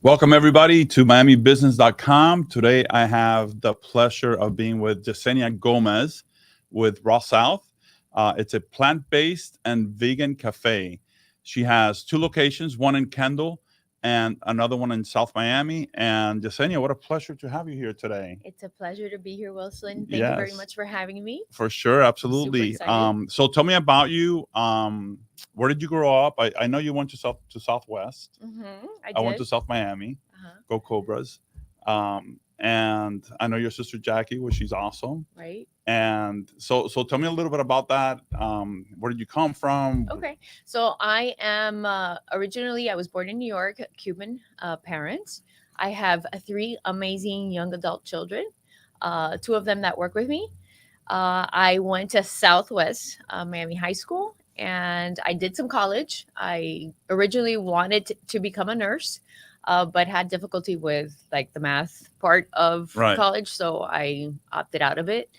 Welcome, everybody, to MiamiBusiness.com. Today, I have the pleasure of being with Yesenia Gomez with Raw South. It's a plant based and vegan cafe. She has two locations, one in Kendall and another one in South Miami. And Yesenia, what a pleasure to have you here today. It's a pleasure to be here, Wilson. Thank you very Yes, much for having me. for sure. I'm super Absolutely. excited. So tell me about you. Where did you grow up? I know you went to Southwest. I I went to did. South Miami. Uh-huh. Go Cobras. And I know your sister Jackie, which she's awesome. Right. And so tell me a little bit about that. Where did you come from? Okay. So I am originally, I was born in New York, Cuban parents. I have three amazing young adult children, two of them that work with me. I went to Southwest Miami High School and I did some college. I originally wanted to become a nurse, but had difficulty with like the math part of Right. college. So I opted out of it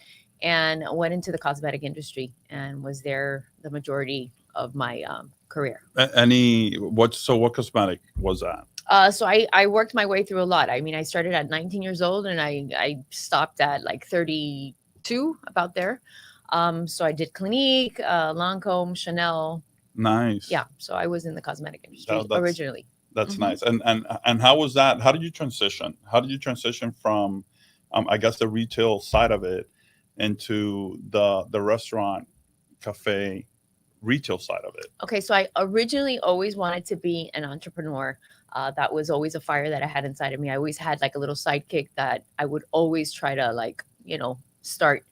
and went into the cosmetic industry and was there the majority of my career. What cosmetic was that? So I worked my way through a lot. I mean, I started at 19 years old and I stopped at like 32, about there. So I did Clinique, Lancome, Chanel. Nice. Yeah. So I was in the cosmetic industry originally. That's Hmm. nice. And how was that? How did you transition? How did you transition from, I guess, the retail side of it into the restaurant, cafe, retail side of it? Okay. So I originally always wanted to be an entrepreneur. That was always a fire that I had inside of me. I always had like a little sidekick that I would always try to like, start.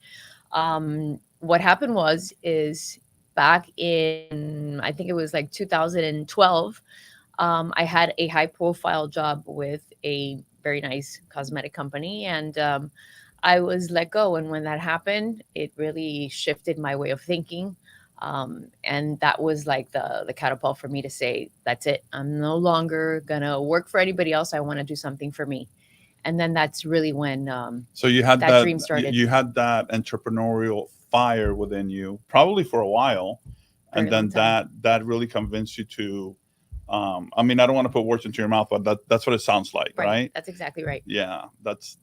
What happened is back in, I think it was like 2012, I had a high profile job with a very nice cosmetic company and I was let go. And when that happened, it really shifted my way of thinking. And that was like the catapult for me to say, that's it. I'm no longer going to work for anybody else. I want to do something for me. And then that's really when So you had that that dream started. you had that entrepreneurial fire within you, probably for a while, and Very long then time. that really convinced you to. I mean, I don't want to put words into your mouth, but that's what it sounds like, Right. right? That's exactly right. Yeah, that's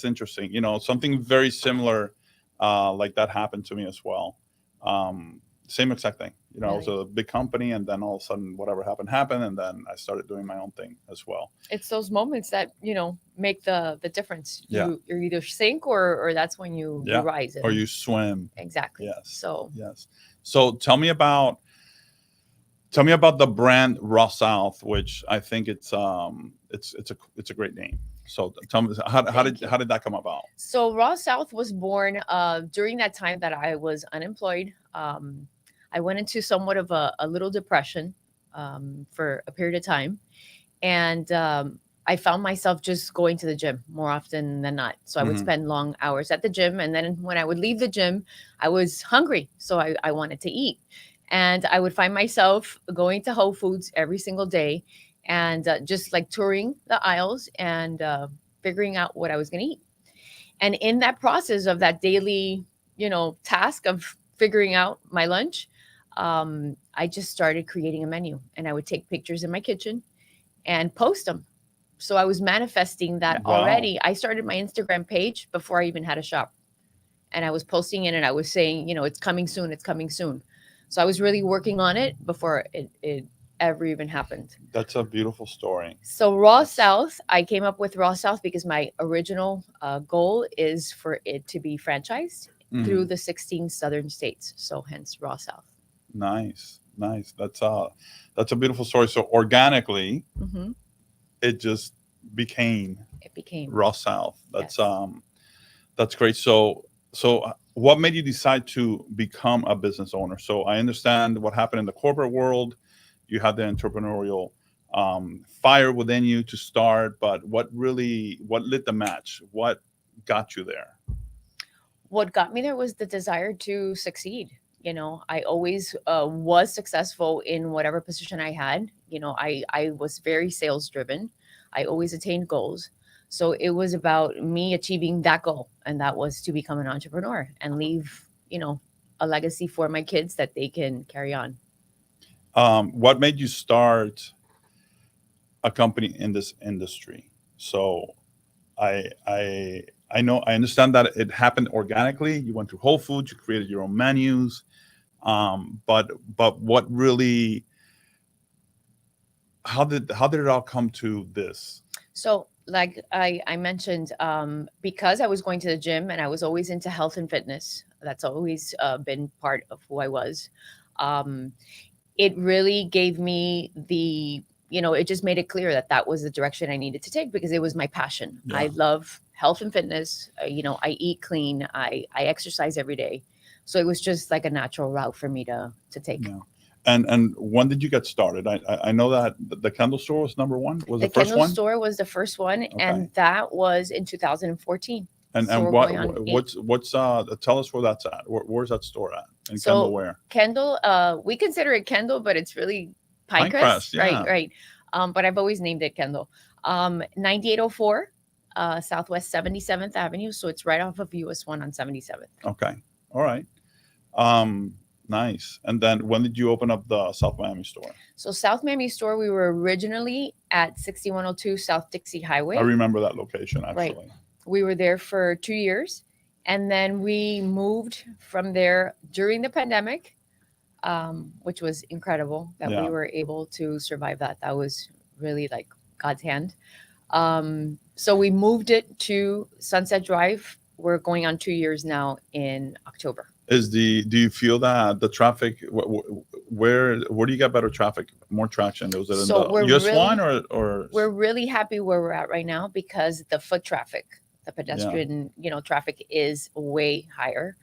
interesting. Something very similar, like that happened to me as well. Um, Same exact thing. I was Really. a big company, and then all of a sudden, whatever happened, and then I started doing my own thing as well. It's those moments that, make the difference. Yeah, You're either sink or that's when you yeah. rise Or and you swim. exactly. Yes, So yes. So tell me about the brand Raw South, which I think it's a great name. So tell me, how did thank you. how did that come about? So Raw South was born during that time that I was unemployed. I went into somewhat of a little depression for a period of time. And I found myself just going to the gym more often than not. So I would Hmm. spend long hours at the gym. And then when I would leave the gym, I was hungry. So I wanted to eat. And I would find myself going to Whole Foods every single day and just like touring the aisles and figuring out what I was going to eat. And in that process of that daily, task of figuring out my lunch, I just started creating a menu and I would take pictures in my kitchen and post them. So I was manifesting that Wow, already. I started my Instagram page before I even had a shop. And I was posting it and I was saying, it's coming soon, it's coming soon. So I was really working on it before it ever even happened. that's a beautiful story. So Raw That's South, I came up with Raw South because my original goal is for it to be franchised through mhm. the 16 southern states. So hence Raw South. Nice, nice. That's a beautiful story. So organically, Hmm. it just became It became, Raw South. That's yes. that's great. So what made you decide to become a business owner? So I understand what happened in the corporate world. You had the entrepreneurial fire within you to start, but what lit the match? What got you there? What got me there was the desire to succeed. I always was successful in whatever position I had. I was very sales driven. I always attained goals. So it was about me achieving that goal. And that was to become an entrepreneur and leave, a legacy for my kids that they can carry on. What made you start a company in this industry. So I I I understand that it happened organically. You went to Whole Foods, you created your own menus. But what really, how did it all come to this? So, like I mentioned, because I was going to the gym and I was always into health and fitness, that's always been part of who I was. Um, it really gave me it just made it clear that that was the direction I needed to take because it was my passion. I Yeah. love health and fitness. I eat clean. I exercise every day. So it was just like a natural route for me to take. Yeah. And when did you get started? I know that the Kendall store was number one. Was The the first Kendall one? store was the first one, Okay. and that was in 2014. And So we're what going on what's tell us where that's at. Where's that store at? In Kendall So where? Kendall, we consider it Kendall, but it's really Pinecrest, Pinecrest, right? yeah. Right. But I've always named it Kendall. 9804 Southwest 77th Avenue. So it's right off of US 1 on 77th. Okay. All right. Um, nice. And then when did you open up the South Miami store? So South Miami store, we were originally at 6102 South Dixie Highway. I remember that location Right. actually. We were there for 2 years, and then we moved from there during the pandemic, which was incredible that we Yeah. were able to survive that. That was really like God's hand. So we moved it to Sunset Drive. We're going on 2 years now in October. Do you feel that the traffic, where do you get better traffic, more traction? Was it in So we're the US really- one or We're really happy where we're at right now because the foot traffic, the pedestrian, traffic is way higher.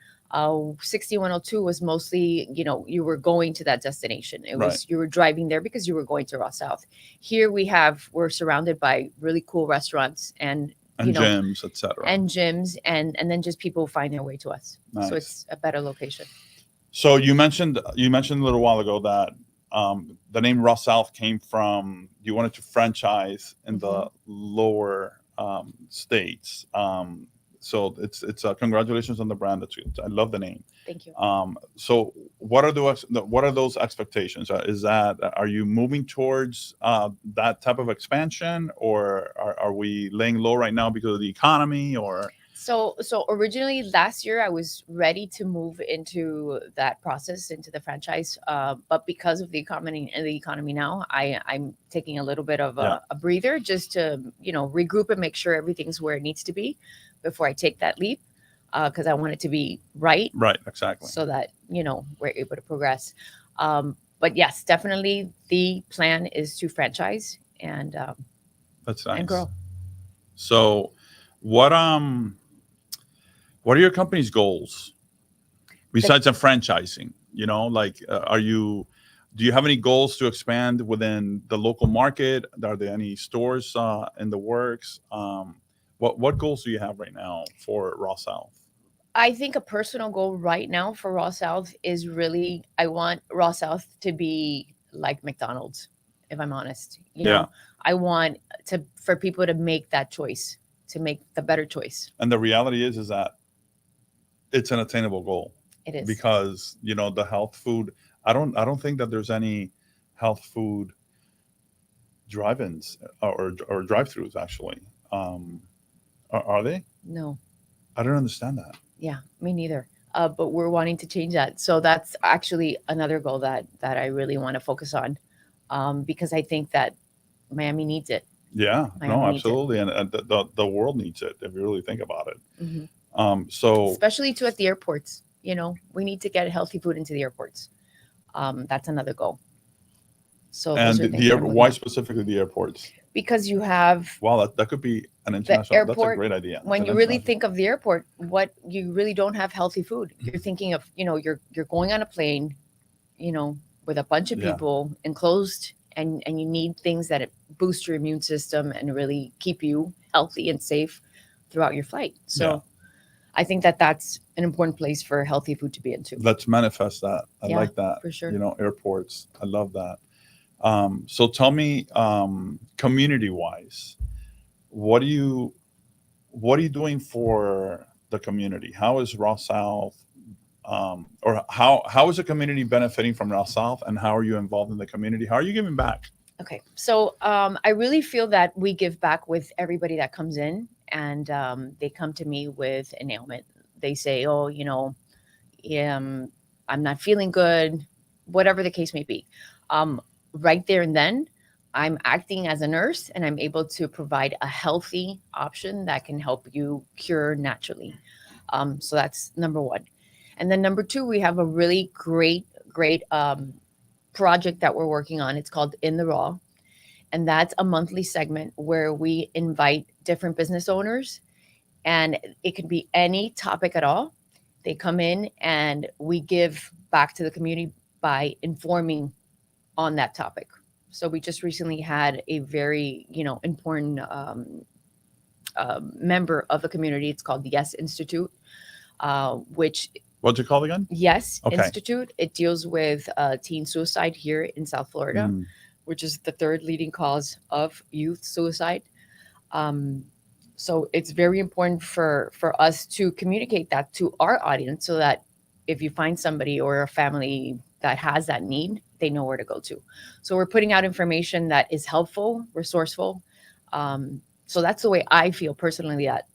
6102 was mostly, you were going to that destination. It was Right. You were driving there because you were going to Raw South. Here we're surrounded by really cool restaurants and gyms, etc. and gyms, and then just people find their way to us. Nice. So it's a better location. So you mentioned a little while ago that the name Raw South came from you wanted to franchise in the lower states. So it's congratulations on the brand. I love the name. Thank you. So what are those expectations? Are you moving towards that type of expansion, or are we laying low right now because of the economy? Or So originally last year I was ready to move into that process, into the franchise, but because of the economy now, I'm taking a little bit of a breather just to regroup and make sure everything's where it needs to be before I take that leap, because I want it to be right, exactly, so that we're able to progress. But yes, definitely the plan is to franchise and that's nice and grow. So what are your company's goals besides the franchising? Do you have any goals to expand within the local market? Are there any stores in the works? What goals do you have right now for Raw South? I think a personal goal right now for Raw South is really, I want Raw South to be like McDonald's, if I'm honest. I want for people to make that choice, to make the better choice. And the reality is that it's an attainable goal. It is. Because the health food, I don't think that there's any health food drive-ins or drive-throughs actually. Are they? No. I don't understand that. Yeah, me neither. But we're wanting to change that. So that's actually another goal that I really want to focus on, because I think that Miami needs it. Yeah, Miami no, needs it. absolutely, and the world needs it if you really think about it. Mhm. So Especially too at the airports. We need to get healthy food into the airports. That's another goal. So and those are things that I'm looking why at. specifically the airports? Because you have Wow, that could be an international. That's a airport, great idea. That's when an you really international- think of the airport, what you really don't have healthy food. You're thinking of, you're going on a plane, with a bunch of Yeah. people enclosed, and you need things that boost your immune system and really keep you healthy and safe throughout your flight. So Yeah. I think that that's an important place for healthy food to be into. Let's manifest that. I Yeah, like that. for sure. Airports. I love that. So tell me, community-wise, what are you doing for the community? How is Raw South, or how is the community benefiting from Raw South, and how are you involved in the community? How are you giving back? Okay. So I really feel that we give back with everybody that comes in, and they come to me with an ailment. They say, oh, um, I'm not feeling good, whatever the case may be. Um, right there and then, I'm acting as a nurse and I'm able to provide a healthy option that can help you cure naturally. So that's number one. And then number two, we have a really great project that we're working on. It's called In the Raw. And that's a monthly segment where we invite different business owners, and it could be any topic at all. They come in and we give back to the community by informing on that topic. So we just recently had a very, important member of the community. It's called the Yes Institute, which What's it called again? Yes Okay. Institute. It deals with teen suicide here in South Florida, Mm. which is the third leading cause of youth suicide. Um, so it's very important for us to communicate that to our audience, so that if you find somebody or a family that has that need, they know where to go to. So we're putting out information that is helpful, resourceful. So that's the way I feel personally that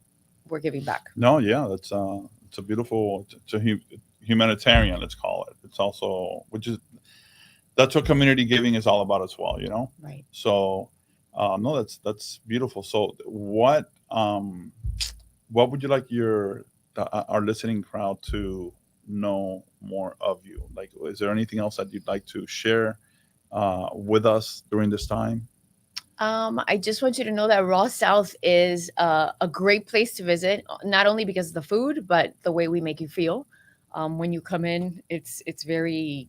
we're giving back. No, yeah, it's a beautiful, it's a humanitarian. Let's call it. It's also, which is, that's what community giving is all about as well. Right. So, no, that's beautiful. So, what would you like our listening crowd to know more of you? Like, is there anything else that you'd like to share with us during this time? I just want you to know that Raw South is a great place to visit, not only because of the food, but the way we make you feel. When you come in, it's very,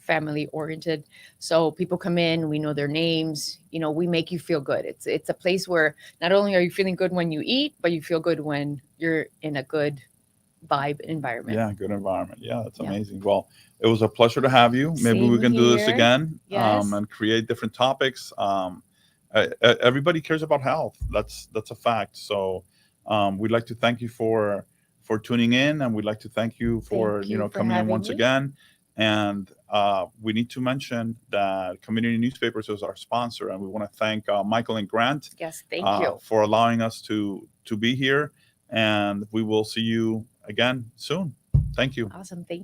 family oriented. So people come in, we know their names, we make you feel good. It's a place where not only are you feeling good when you eat, but you feel good when you're in a good vibe environment. Yeah, good environment. Yeah, that's Yeah. amazing. Well, it was a pleasure to have you. Maybe we Same can do this here. again, Yes. and create different topics. Everybody cares about health. That's a fact. So, we'd like to thank you for tuning in, and we'd like to thank you for Thank you for coming in having once me. again. And we need to mention that Community Newspapers is our sponsor, and we want to thank Michael and Grant Yes, thank you. for allowing us to be here. And we will see you again soon. Thank you. Awesome. Thank you.